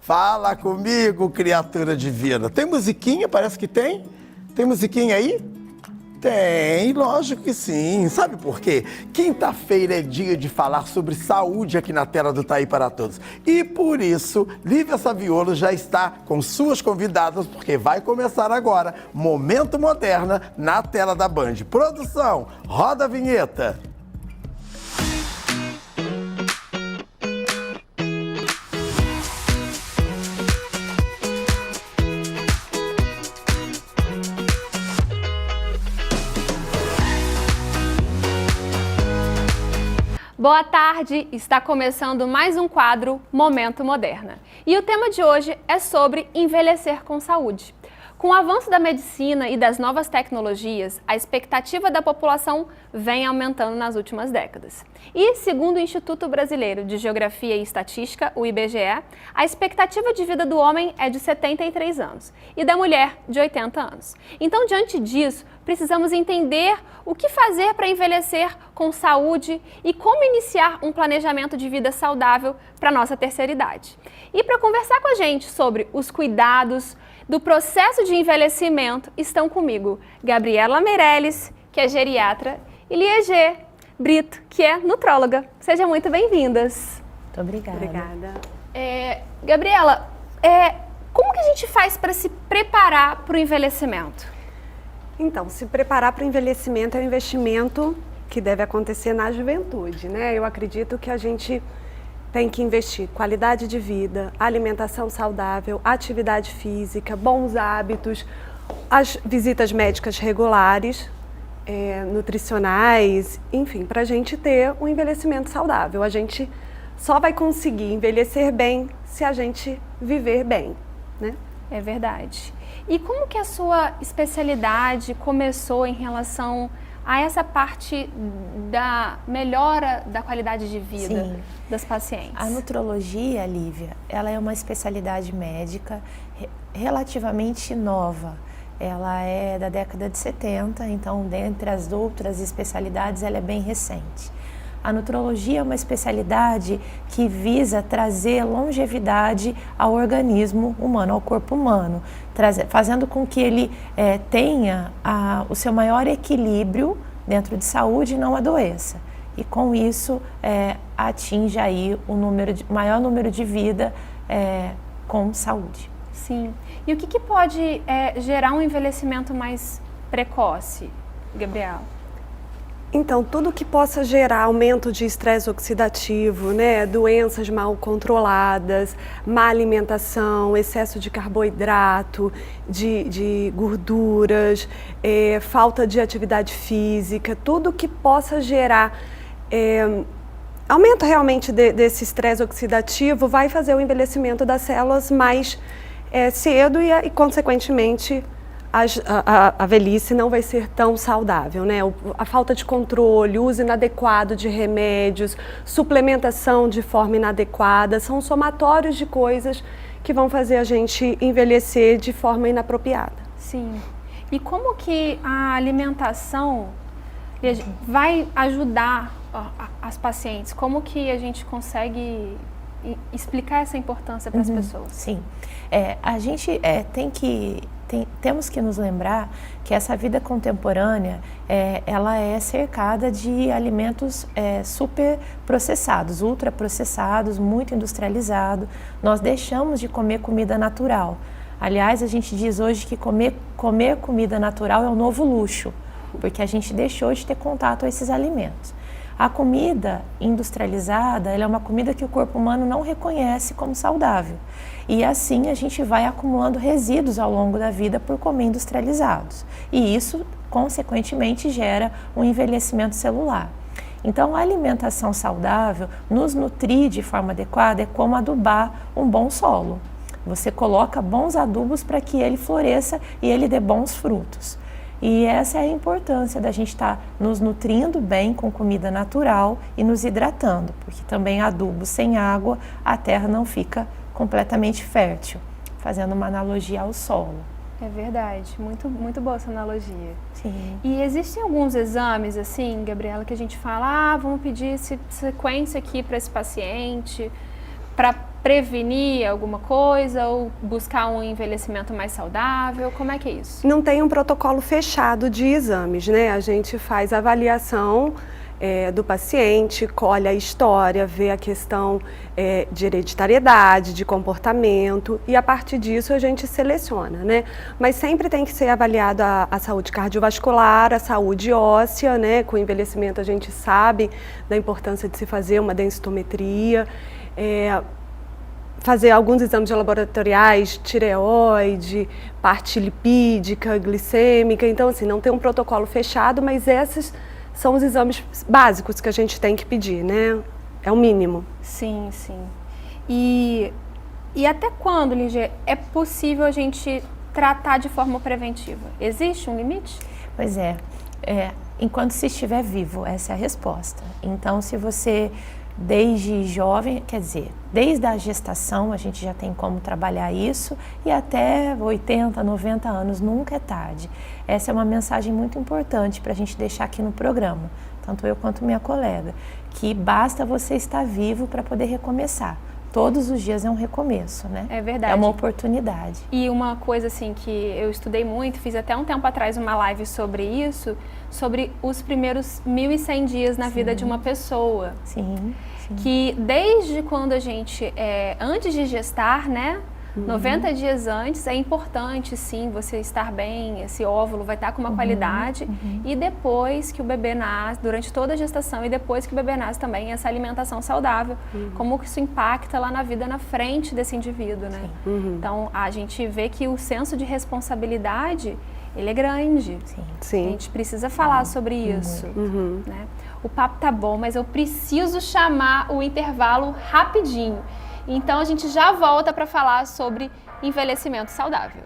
Fala comigo, criatura divina. Tem musiquinha? Parece que tem. Tem musiquinha aí? Tem, lógico que sim. Sabe por quê? Quinta-feira é dia de falar sobre saúde aqui na tela do Tá Aí para Todos. E por isso, Lívia Saviolo já está com suas convidadas, porque vai começar agora Momento Moderna na tela da Band. Produção, roda a vinheta. Boa tarde, está começando mais um quadro Momento Moderna. E o tema de hoje é sobre envelhecer com saúde. Com o avanço da medicina e das novas tecnologias, a expectativa da população vem aumentando nas últimas décadas. E, segundo o Instituto Brasileiro de Geografia e Estatística, o IBGE, a expectativa de vida do homem é de 73 anos e da mulher de 80 anos. Então, diante disso, precisamos entender o que fazer para envelhecer com saúde e como iniciar um planejamento de vida saudável para a nossa terceira idade. E para conversar com a gente sobre os cuidados do processo de envelhecimento, estão comigo Gabriela Meirelles, que é geriatra, e Liege Brito, que é nutróloga. Sejam muito bem-vindas. Muito obrigada. Obrigada. Gabriela, como que a gente faz para se preparar para o envelhecimento? Então, se preparar para o envelhecimento é um investimento que deve acontecer na juventude, né? Eu acredito que a gente tem que investir qualidade de vida, alimentação saudável, atividade física, bons hábitos, as visitas médicas regulares, nutricionais, enfim, para a gente ter um envelhecimento saudável. A gente só vai conseguir envelhecer bem se a gente viver bem, né? É verdade. E como que a sua especialidade começou em relação a essa parte da melhora da qualidade de vida das pacientes? A nutrologia, Lívia, ela é uma especialidade médica relativamente nova. Ela é da década de 70, então, dentre as outras especialidades, ela é bem recente. A nutrologia é uma especialidade que visa trazer longevidade ao organismo humano, ao corpo humano, fazendo com que ele tenha o seu maior equilíbrio dentro de saúde e não adoeça. E com isso atinge aí o maior número de vida com saúde. Sim. E o que pode gerar um envelhecimento mais precoce, Gabriela? Então, tudo que possa gerar aumento de estresse oxidativo, né, doenças mal controladas, má alimentação, excesso de carboidrato, de gorduras, falta de atividade física, tudo que possa gerar aumento realmente desse estresse oxidativo vai fazer o envelhecimento das células mais cedo e consequentemente, a velhice não vai ser tão saudável, né? A falta de controle, uso inadequado de remédios, suplementação de forma inadequada, são somatórios de coisas que vão fazer a gente envelhecer de forma inapropriada. Sim. E como que a alimentação vai ajudar as pacientes? Como que a gente consegue explicar essa importância para as pessoas? Sim. A gente temos que nos lembrar que essa vida contemporânea, ela é cercada de alimentos super processados, ultraprocessados, muito industrializados. Nós deixamos de comer comida natural. Aliás, a gente diz hoje que comer comida natural é um novo luxo, porque a gente deixou de ter contato a esses alimentos. A comida industrializada, ela é uma comida que o corpo humano não reconhece como saudável. E assim a gente vai acumulando resíduos ao longo da vida por comer industrializados. E isso, consequentemente, gera um envelhecimento celular. Então, a alimentação saudável, nos nutrir de forma adequada, é como adubar um bom solo. Você coloca bons adubos para que ele floresça e ele dê bons frutos. E essa é a importância da gente estar nos nutrindo bem com comida natural e nos hidratando, porque também adubo sem água, a terra não fica completamente fértil, fazendo uma analogia ao solo. É verdade, muito, muito boa essa analogia. Sim. E existem alguns exames, assim, Gabriela, que a gente fala, vamos pedir sequência aqui para esse paciente, para prevenir alguma coisa ou buscar um envelhecimento mais saudável? Como é que é isso? Não tem um protocolo fechado de exames, né? A gente faz avaliação do paciente, colhe a história, vê a questão de hereditariedade, de comportamento, e a partir disso a gente seleciona, né? Mas sempre tem que ser avaliado a saúde cardiovascular, a saúde óssea, né? Com o envelhecimento a gente sabe da importância de se fazer uma densitometria, fazer alguns exames laboratoriais, tireoide, parte lipídica, glicêmica. Então, assim, não tem um protocolo fechado, mas esses são os exames básicos que a gente tem que pedir, né? É o mínimo. Sim, sim. E até quando, Ligia, é possível a gente tratar de forma preventiva? Existe um limite? Pois é. Enquanto se estiver vivo, essa é a resposta. Então, se você, desde jovem, quer dizer, desde a gestação, a gente já tem como trabalhar isso, e até 80, 90 anos, nunca é tarde. Essa é uma mensagem muito importante para a gente deixar aqui no programa, tanto eu quanto minha colega, que basta você estar vivo para poder recomeçar. Todos os dias é um recomeço, né? É verdade. É uma oportunidade. E uma coisa assim que eu estudei muito, fiz até um tempo atrás uma live sobre isso, sobre os primeiros 1.100 dias na vida de uma pessoa. Sim. Que desde quando a gente, antes de gestar, né? 90 dias antes, é importante sim você estar bem, esse óvulo vai estar com uma qualidade, e depois que o bebê nasce, durante toda a gestação e depois que o bebê nasce também, essa alimentação saudável, como que isso impacta lá na vida na frente desse indivíduo, né? Então a gente vê que o senso de responsabilidade, ele é grande. Sim. A gente precisa falar sobre isso, né? O papo tá bom, mas eu preciso chamar o intervalo rapidinho. Então a gente já volta para falar sobre envelhecimento saudável.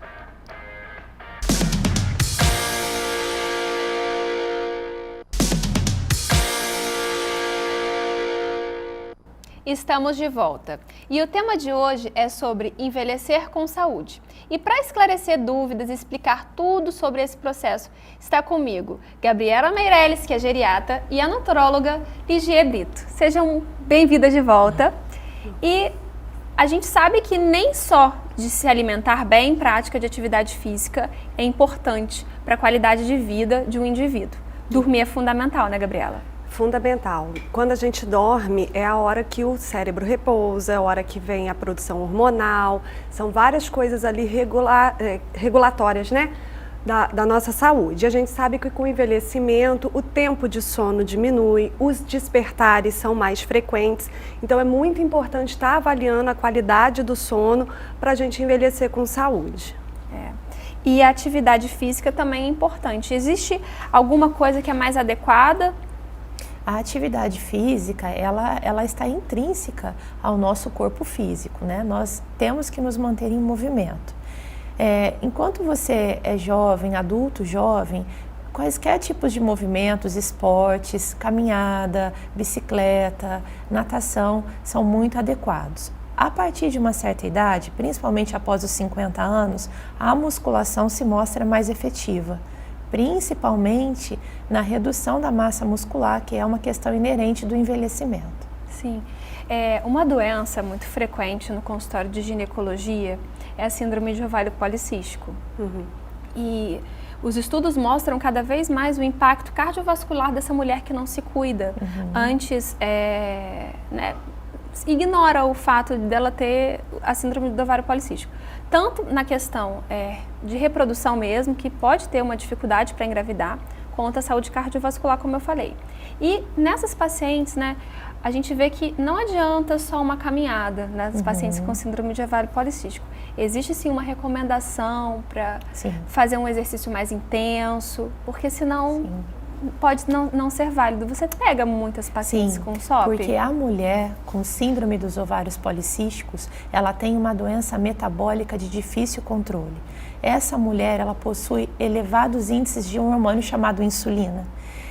Estamos de volta e o tema de hoje é sobre envelhecer com saúde. E para esclarecer dúvidas e explicar tudo sobre esse processo, está comigo Gabriela Meirelles, que é geriatra, e a nutróloga Ligia Brito. Sejam bem-vindas de volta. E a gente sabe que nem só de se alimentar bem, prática de atividade física é importante para a qualidade de vida de um indivíduo. Dormir é fundamental, né, Gabriela? Fundamental. Quando a gente dorme, é a hora que o cérebro repousa, é a hora que vem a produção hormonal, são várias coisas ali regulatórias, né? Da nossa saúde. A gente sabe que com o envelhecimento o tempo de sono diminui, os despertares são mais frequentes, então é muito importante estar avaliando a qualidade do sono para a gente envelhecer com saúde. E a atividade física também é importante. Existe alguma coisa que é mais adequada? A atividade física, ela está intrínseca ao nosso corpo físico, né? Nós temos que nos manter em movimento. Enquanto você é jovem, adulto jovem, quaisquer tipos de movimentos, esportes, caminhada, bicicleta, natação, são muito adequados. A partir de uma certa idade, principalmente após os 50 anos, a musculação se mostra mais efetiva, principalmente na redução da massa muscular, que é uma questão inerente do envelhecimento. Sim. Uma doença muito frequente no consultório de ginecologia é a síndrome de ovário policístico. E os estudos mostram cada vez mais o impacto cardiovascular dessa mulher que não se cuida. Antes, ignora o fato dela ter a síndrome do ovário policístico. Tanto na questão de reprodução mesmo, que pode ter uma dificuldade para engravidar, quanto a saúde cardiovascular, como eu falei. E nessas pacientes, né, a gente vê que não adianta só uma caminhada nas pacientes com síndrome de ovário policístico. Existe sim uma recomendação para fazer um exercício mais intenso, porque senão pode não ser válido. Você pega muitas pacientes com SOP? Porque a mulher com síndrome dos ovários policísticos, ela tem uma doença metabólica de difícil controle. Essa mulher, ela possui elevados índices de um hormônio chamado insulina.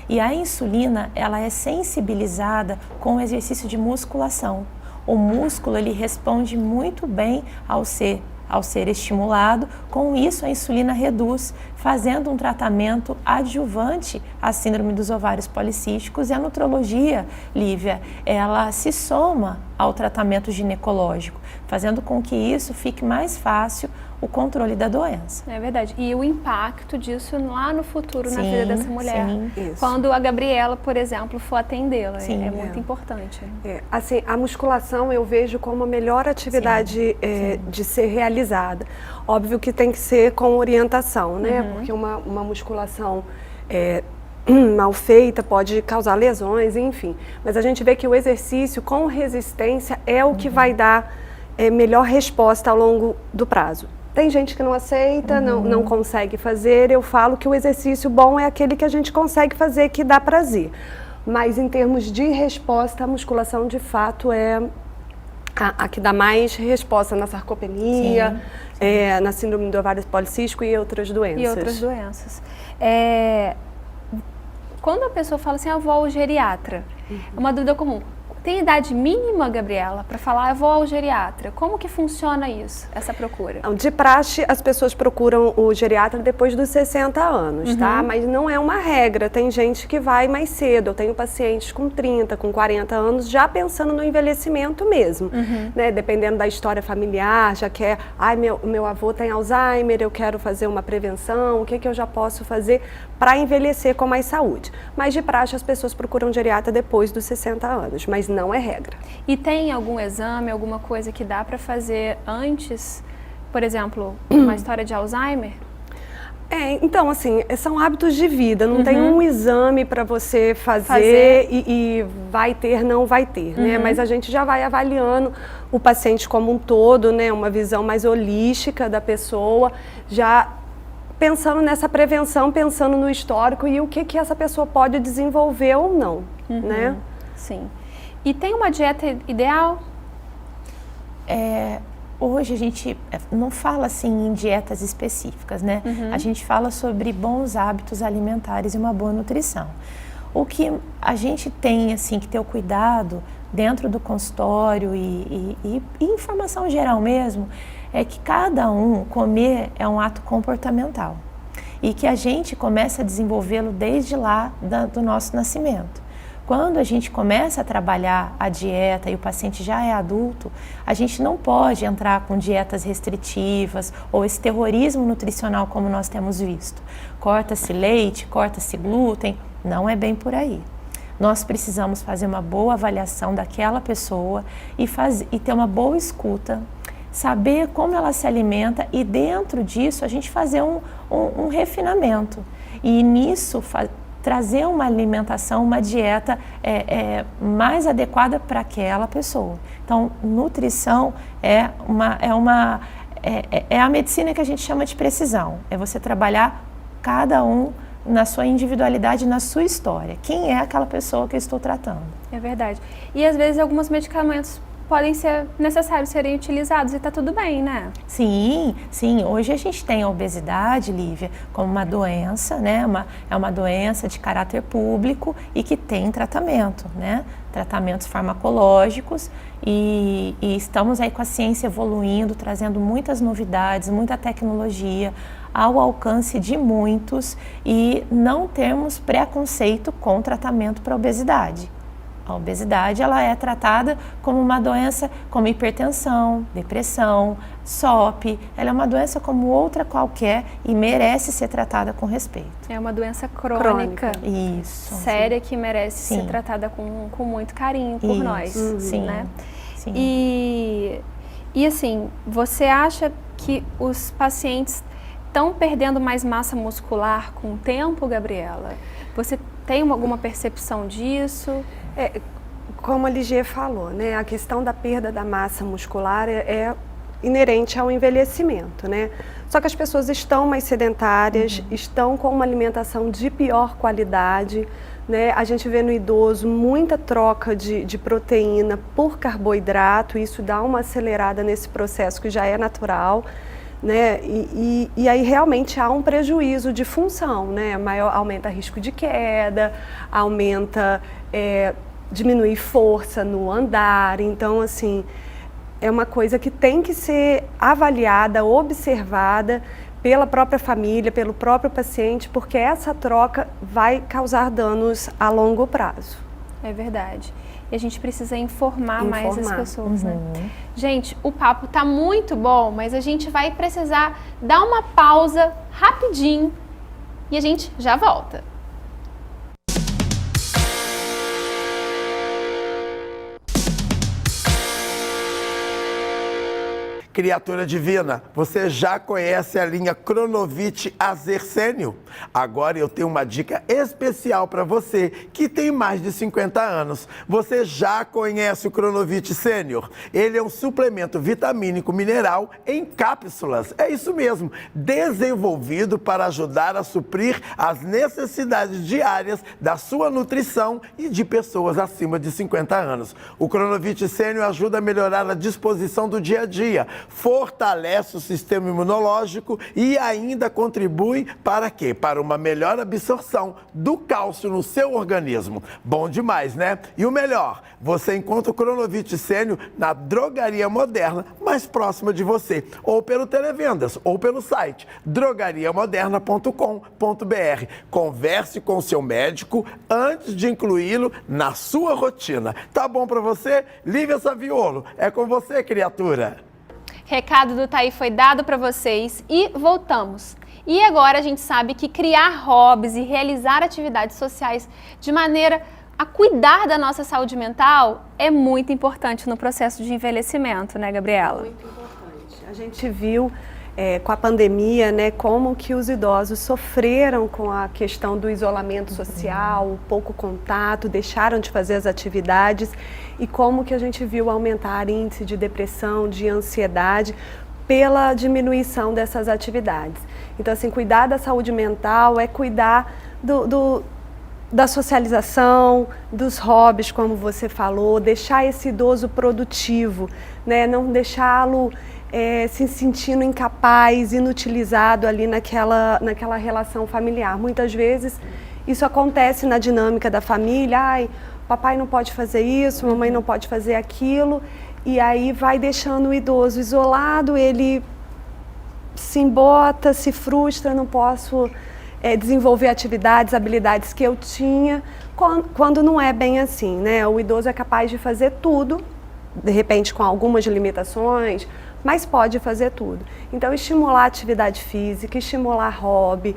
E a insulina, ela é sensibilizada com o exercício de musculação. O músculo, ele responde muito bem ao ser ao ser estimulado. Com isso, a insulina reduz, fazendo um tratamento adjuvante à síndrome dos ovários policísticos. E a nutrologia, Lívia, ela se soma ao tratamento ginecológico, fazendo com que isso fique mais fácil o controle da doença. É verdade. E o impacto disso lá no futuro, na Sim, vida dessa mulher. sim. Isso. Quando a Gabriela, por exemplo, for atendê-la. Sim. É muito importante. Assim, a musculação eu vejo como a melhor atividade de ser realizada. Óbvio que tem que ser com orientação, né? Porque uma musculação mal feita pode causar lesões, enfim. Mas a gente vê que o exercício com resistência é o que vai dar melhor resposta ao longo do prazo. Tem gente que não aceita, não consegue fazer. Eu falo que o exercício bom é aquele que a gente consegue fazer, que dá prazer. Mas em termos de resposta, a musculação de fato é a que dá mais resposta na sarcopenia, na síndrome do ovário policístico e outras doenças. E outras doenças. Quando a pessoa fala assim, eu vou ao geriatra, é uma dúvida comum. Tem idade mínima, Gabriela, para falar, eu vou ao geriatra? Como que funciona isso, essa procura? De praxe, as pessoas procuram o geriatra depois dos 60 anos, tá? Mas não é uma regra, tem gente que vai mais cedo. Eu tenho pacientes com 30, com 40 anos, já pensando no envelhecimento mesmo, né? Dependendo da história familiar, já quer, meu avô tem Alzheimer, eu quero fazer uma prevenção, o que eu já posso fazer para envelhecer com mais saúde? Mas de praxe, as pessoas procuram geriatra depois dos 60 anos, mas não é regra. E tem algum exame, alguma coisa que dá para fazer antes? Por exemplo, uma história de Alzheimer? Então, assim, são hábitos de vida, não tem um exame para você fazer. E vai ter, não vai ter, né? Mas a gente já vai avaliando o paciente como um todo, né? Uma visão mais holística da pessoa, já pensando nessa prevenção, pensando no histórico e o que essa pessoa pode desenvolver ou não, né? Sim. E tem uma dieta ideal? Hoje a gente não fala assim em dietas específicas, né? A gente fala sobre bons hábitos alimentares e uma boa nutrição. O que a gente tem assim que ter o cuidado dentro do consultório e informação geral mesmo, é que cada um comer é um ato comportamental e que a gente começa a desenvolvê-lo desde lá do nosso nascimento. Quando a gente começa a trabalhar a dieta e o paciente já é adulto, a gente não pode entrar com dietas restritivas ou esse terrorismo nutricional como nós temos visto. Corta-se leite, corta-se glúten, não é bem por aí. Nós precisamos fazer uma boa avaliação daquela pessoa e ter uma boa escuta, saber como ela se alimenta e dentro disso a gente fazer um refinamento. E nisso trazer uma alimentação, uma dieta mais adequada para aquela pessoa. Então, nutrição é a medicina que a gente chama de precisão. É você trabalhar cada um na sua individualidade, na sua história. Quem é aquela pessoa que eu estou tratando? É verdade. E às vezes alguns medicamentos podem ser necessários serem utilizados e está tudo bem, né? Sim, sim. Hoje a gente tem a obesidade, Lívia, como uma doença, né? É uma doença de caráter público e que tem tratamento, né? Tratamentos farmacológicos e estamos aí com a ciência evoluindo, trazendo muitas novidades, muita tecnologia ao alcance de muitos e não temos preconceito com tratamento para obesidade. A obesidade ela é tratada como uma doença como hipertensão, depressão, SOP. Ela é uma doença como outra qualquer e merece ser tratada com respeito. É uma doença crônica. Isso. Séria, que merece ser tratada com muito carinho por nós. Sim. Né? Sim. E assim, você acha que os pacientes estão perdendo mais massa muscular com o tempo, Gabriela? Você tem alguma percepção disso? Como a Ligier falou, né, a questão da perda da massa muscular é inerente ao envelhecimento, né? Só que as pessoas estão mais sedentárias, estão com uma alimentação de pior qualidade, né? A gente vê no idoso muita troca de proteína por carboidrato, isso dá uma acelerada nesse processo que já é natural, né? E aí realmente há um prejuízo de função, né? Aumenta risco de queda, diminui força no andar. Então, assim, é uma coisa que tem que ser avaliada, observada pela própria família, pelo próprio paciente, porque essa troca vai causar danos a longo prazo. É verdade. E a gente precisa informar mais as pessoas, né? Gente, o papo tá muito bom, mas a gente vai precisar dar uma pausa rapidinho e a gente já volta. Criatura divina, você já conhece a linha Cronovit Azersênio? Agora eu tenho uma dica especial para você que tem mais de 50 anos. Você já conhece o Cronovit Sênior? Ele é um suplemento vitamínico mineral em cápsulas. É isso mesmo, desenvolvido para ajudar a suprir as necessidades diárias da sua nutrição e de pessoas acima de 50 anos. O Cronovit Sênior ajuda a melhorar a disposição do dia a dia, fortalece o sistema imunológico e ainda contribui para quê? Para uma melhor absorção do cálcio no seu organismo. Bom demais, né? E o melhor, você encontra o Cronovit Sênior na drogaria moderna mais próxima de você, ou pelo televendas, ou pelo site drogariamoderna.com.br. Converse com o seu médico antes de incluí-lo na sua rotina. Tá bom para você? Lívia Saviolo, é com você, criatura. Recado do Thaí foi dado para vocês e voltamos. E agora a gente sabe que criar hobbies e realizar atividades sociais de maneira a cuidar da nossa saúde mental é muito importante no processo de envelhecimento, né, Gabriela? Muito importante. A gente viu com a pandemia, né, como que os idosos sofreram com a questão do isolamento social, o pouco contato, deixaram de fazer as atividades e como que a gente viu aumentar índice de depressão, de ansiedade pela diminuição dessas atividades. Então, assim, cuidar da saúde mental é cuidar da socialização, dos hobbies, como você falou, deixar esse idoso produtivo, né, não deixá-lo se sentindo incapaz, inutilizado ali naquela relação familiar. Muitas vezes isso acontece na dinâmica da família, ai, papai não pode fazer isso, mamãe não pode fazer aquilo, e aí vai deixando o idoso isolado, ele se embota, se frustra, não posso desenvolver atividades, habilidades que eu tinha, quando não é bem assim, né? O idoso é capaz de fazer tudo, de repente com algumas limitações, mas pode fazer tudo. Então, estimular a atividade física, estimular hobby,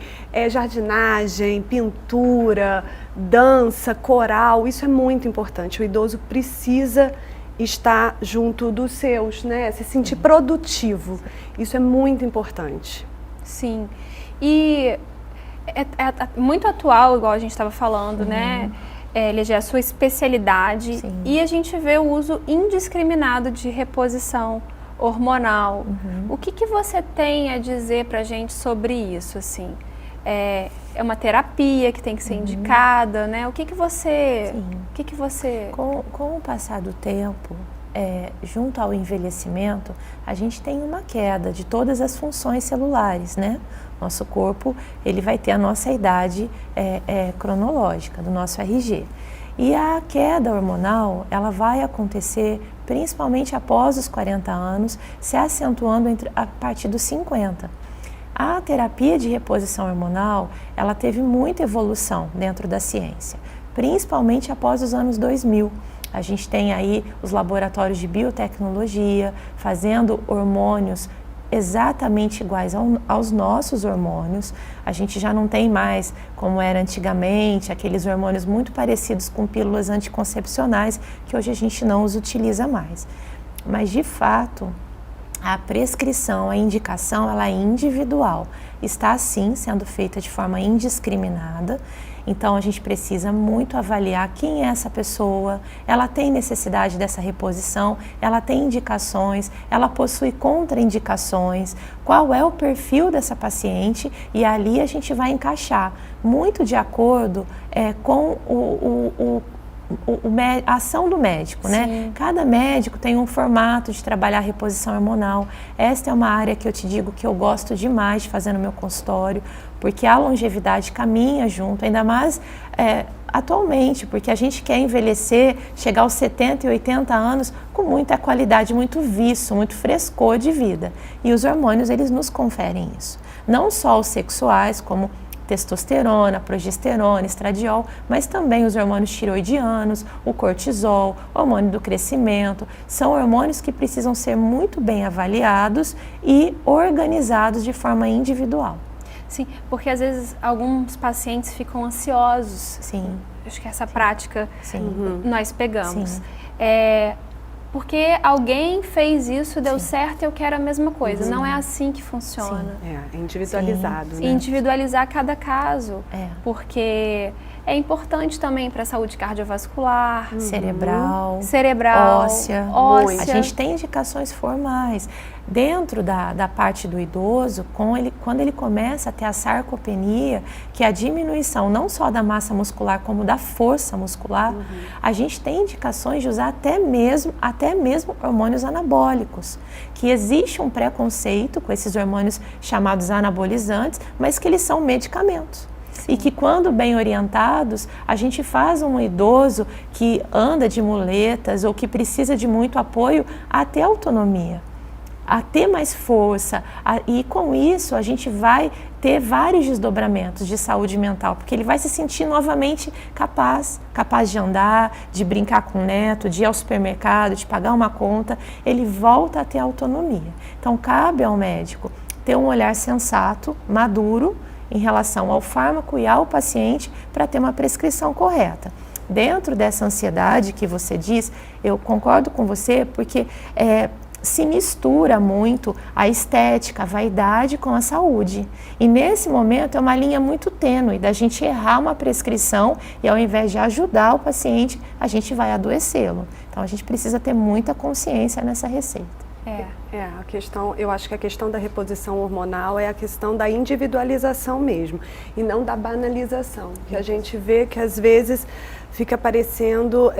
jardinagem, pintura, dança, coral, isso é muito importante. O idoso precisa estar junto dos seus, né? Se sentir produtivo. Isso é muito importante. Sim. E é muito atual, igual a gente estava falando, né? Ele já é a sua especialidade. Sim. E a gente vê o uso indiscriminado de reposição hormonal. O que você tem a dizer pra gente sobre isso, assim? É uma terapia que tem que ser indicada, né? O que você... Com o passar do tempo, junto ao envelhecimento, a gente tem uma queda de todas as funções celulares, né? Nosso corpo, ele vai ter a nossa idade cronológica, do nosso RG. E a queda hormonal, ela vai acontecer principalmente após os 40 anos, se acentuando a partir dos 50. A terapia de reposição hormonal, ela teve muita evolução dentro da ciência, principalmente após os anos 2000. A gente tem aí os laboratórios de biotecnologia fazendo hormônios exatamente iguais aos nossos hormônios. A gente já não tem mais, como era antigamente, aqueles hormônios muito parecidos com pílulas anticoncepcionais, que hoje a gente não os utiliza mais. Mas, de fato, a prescrição, a indicação, ela é individual. Está, sim, sendo feita de forma indiscriminada. Então, a gente precisa muito avaliar quem é essa pessoa, ela tem necessidade dessa reposição, ela tem indicações, ela possui contraindicações, qual é o perfil dessa paciente, e ali a gente vai encaixar muito de acordo com a ação do médico, né? Cada médico tem um formato de trabalhar a reposição hormonal. Esta é uma área que eu te digo que eu gosto demais de fazer no meu consultório, porque a longevidade caminha junto, ainda mais atualmente, porque a gente quer envelhecer, chegar aos 70 e 80 anos com muita qualidade, muito viço, muito frescor de vida. E os hormônios, eles nos conferem isso. Não só os sexuais, como testosterona, progesterona, estradiol, mas também os hormônios tiroidianos, o cortisol, o hormônio do crescimento. São hormônios que precisam ser muito bem avaliados e organizados de forma individual. Sim, porque às vezes alguns pacientes ficam ansiosos. Sim. Acho que essa prática nós pegamos. Sim. Porque alguém fez isso, deu certo e eu quero a mesma coisa. Não é assim que funciona. É individualizado, né? Individualizar cada caso. É. Porque é importante também para a saúde cardiovascular, Cerebral, óssea. A gente tem indicações formais. Dentro da parte do idoso, quando ele começa a ter a sarcopenia, que é a diminuição não só da massa muscular, como da força muscular, a gente tem indicações de usar até mesmo hormônios anabólicos, que existe um preconceito com esses hormônios chamados anabolizantes, mas que eles são medicamentos. E que quando bem orientados, a gente faz um idoso que anda de muletas ou que precisa de muito apoio a ter autonomia, a ter mais força, e com isso a gente vai ter vários desdobramentos de saúde mental, porque ele vai se sentir novamente capaz de andar, de brincar com o neto, de ir ao supermercado, de pagar uma conta, ele volta a ter autonomia. Então cabe ao médico ter um olhar sensato, maduro, em relação ao fármaco e ao paciente para ter uma prescrição correta. Dentro dessa ansiedade que você diz, eu concordo com você, porque se mistura muito a estética, a vaidade com a saúde. E nesse momento é uma linha muito tênue da gente errar uma prescrição e ao invés de ajudar o paciente, a gente vai adoecê-lo. Então a gente precisa ter muita consciência nessa receita. A questão, eu acho que a questão da reposição hormonal é a questão da individualização mesmo, e não da banalização, que a gente vê que às vezes fica parecendo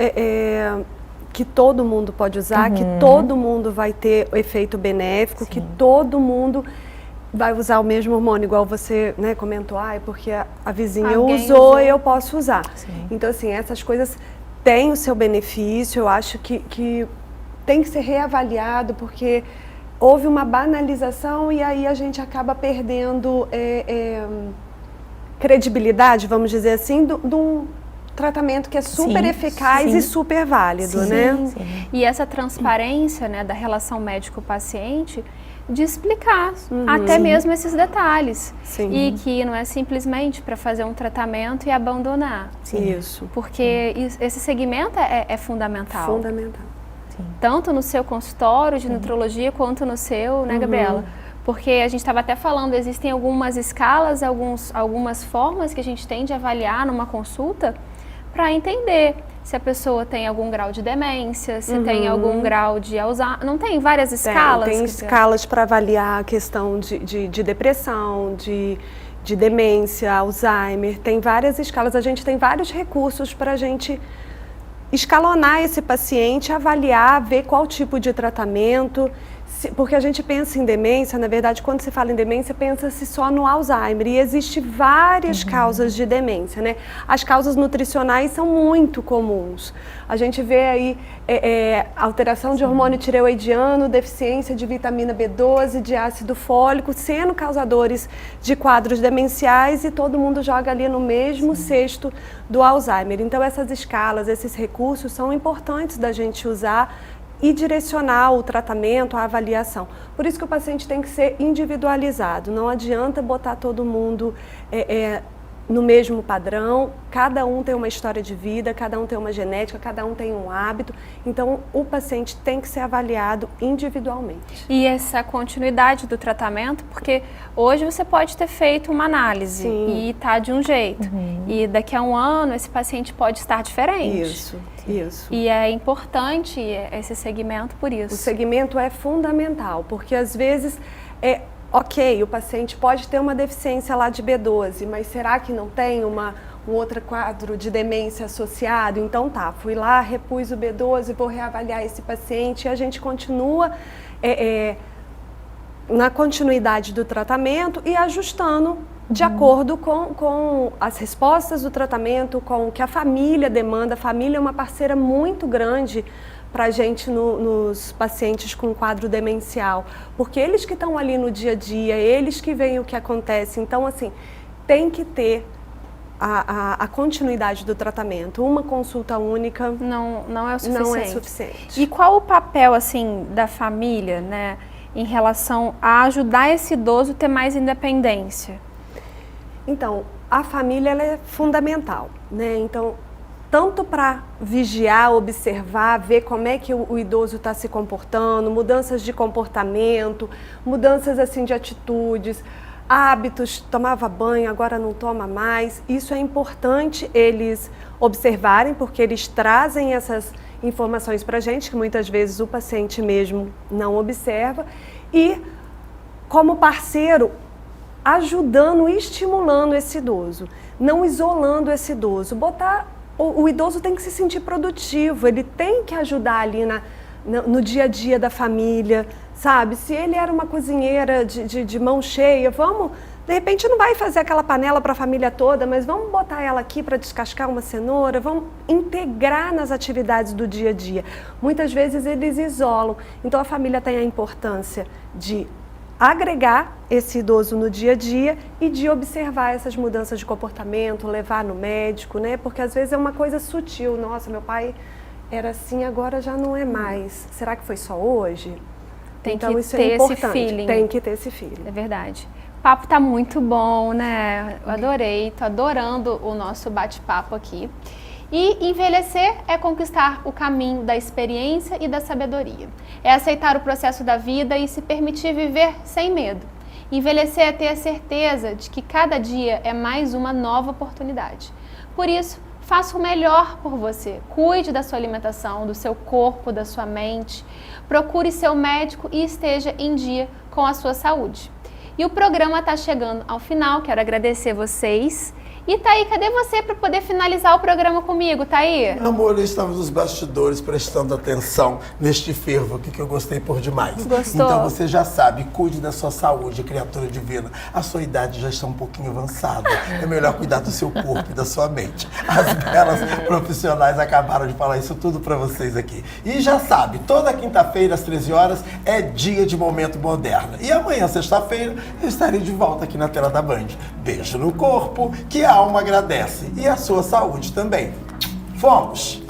que todo mundo pode usar, que todo mundo vai ter o efeito benéfico, que todo mundo vai usar o mesmo hormônio, igual você comentou, porque a vizinha usou e eu posso usar. Sim. Então assim, essas coisas têm o seu benefício, eu acho que tem que ser reavaliado, porque houve uma banalização e aí a gente acaba perdendo credibilidade, vamos dizer assim, de um tratamento que é super eficaz e super válido, né? Sim. E essa transparência, da relação médico-paciente, de explicar até mesmo esses detalhes. Sim. E que não é simplesmente para fazer um tratamento e abandonar. Isso. Porque esse segmento é fundamental. Fundamental. Tanto no seu consultório de nutrologia quanto no seu, né, Gabriela? Porque a gente estava até falando, existem algumas escalas, algumas formas que a gente tem de avaliar numa consulta para entender se a pessoa tem algum grau de demência, se tem algum grau de Alzheimer. Não tem várias escalas? Tem escalas para avaliar a questão de depressão, de demência, Alzheimer. Tem várias escalas, a gente tem vários recursos para a gente escalonar esse paciente, avaliar, ver qual tipo de tratamento, porque a gente pensa em demência, na verdade, quando se fala em demência, pensa-se só no Alzheimer, e existem várias causas de demência, né? As causas nutricionais são muito comuns. A gente vê aí alteração de hormônio tireoidiano, deficiência de vitamina B12, de ácido fólico, sendo causadores de quadros demenciais, e todo mundo joga ali no mesmo cesto do Alzheimer. Então essas escalas, esses recursos são importantes da gente usar e direcionar o tratamento, a avaliação. Por isso que o paciente tem que ser individualizado. Não adianta botar todo mundo no mesmo padrão. Cada um tem uma história de vida, cada um tem uma genética, cada um tem um hábito. Então, o paciente tem que ser avaliado individualmente. E essa continuidade do tratamento, porque hoje você pode ter feito uma análise e está de um jeito. E daqui a um ano, esse paciente pode estar diferente. Isso. E é importante esse segmento por isso. O segmento é fundamental, porque às vezes ok, o paciente pode ter uma deficiência lá de B12, mas será que não tem um outro quadro de demência associado? Então fui lá, repus o B12, vou reavaliar esse paciente, e a gente continua na continuidade do tratamento e ajustando de acordo com as respostas do tratamento, com o que a família demanda. A família é uma parceira muito grande para a gente nos pacientes com quadro demencial, porque eles que estão ali no dia a dia, eles que veem o que acontece. Então, assim, tem que ter a continuidade do tratamento. Uma consulta única não é o suficiente. Não é suficiente. E qual o papel, assim, da família, né, em relação a ajudar esse idoso a ter mais independência? Então, a família ela é fundamental, né? Então, tanto para vigiar, observar, ver como é que o idoso está se comportando, mudanças de comportamento, mudanças assim de atitudes, hábitos, tomava banho, agora não toma mais. Isso é importante eles observarem, porque eles trazem essas informações para a gente, que muitas vezes o paciente mesmo não observa. E, como parceiro, ajudando, estimulando esse idoso, não isolando esse idoso. O idoso tem que se sentir produtivo, ele tem que ajudar ali no dia a dia da família, sabe? Se ele era uma cozinheira de mão cheia, de repente não vai fazer aquela panela para a família toda, mas vamos botar ela aqui para descascar uma cenoura, vamos integrar nas atividades do dia a dia. Muitas vezes eles isolam, então a família tem a importância de agregar esse idoso no dia a dia e de observar essas mudanças de comportamento, levar no médico, né? Porque às vezes é uma coisa sutil. Nossa, meu pai era assim, agora já não é mais. Será que foi só hoje? Tem então, que isso ter é importante. esse feeling. Tem que ter esse feeling. É verdade. O papo tá muito bom, né? Eu adorei, tô adorando o nosso bate-papo aqui. E envelhecer é conquistar o caminho da experiência e da sabedoria. É aceitar o processo da vida e se permitir viver sem medo. Envelhecer é ter a certeza de que cada dia é mais uma nova oportunidade. Por isso, faça o melhor por você. Cuide da sua alimentação, do seu corpo, da sua mente. Procure seu médico e esteja em dia com a sua saúde. E o programa está chegando ao final. Quero agradecer vocês. E Thaí, cadê você para poder finalizar o programa comigo, Thaí? Meu amor, eu estava nos bastidores prestando atenção neste fervo aqui que eu gostei por demais. Gostou? Então você já sabe, cuide da sua saúde, criatura divina. A sua idade já está um pouquinho avançada. É melhor cuidar do seu corpo e da sua mente. As belas profissionais acabaram de falar isso tudo para vocês aqui. E já sabe, toda quinta-feira às 13 horas é dia de Momento Moderna. E amanhã, sexta-feira, eu estarei de volta aqui na tela da Band. Beijo no corpo, que a alma agradece. E a sua saúde também. Fomos!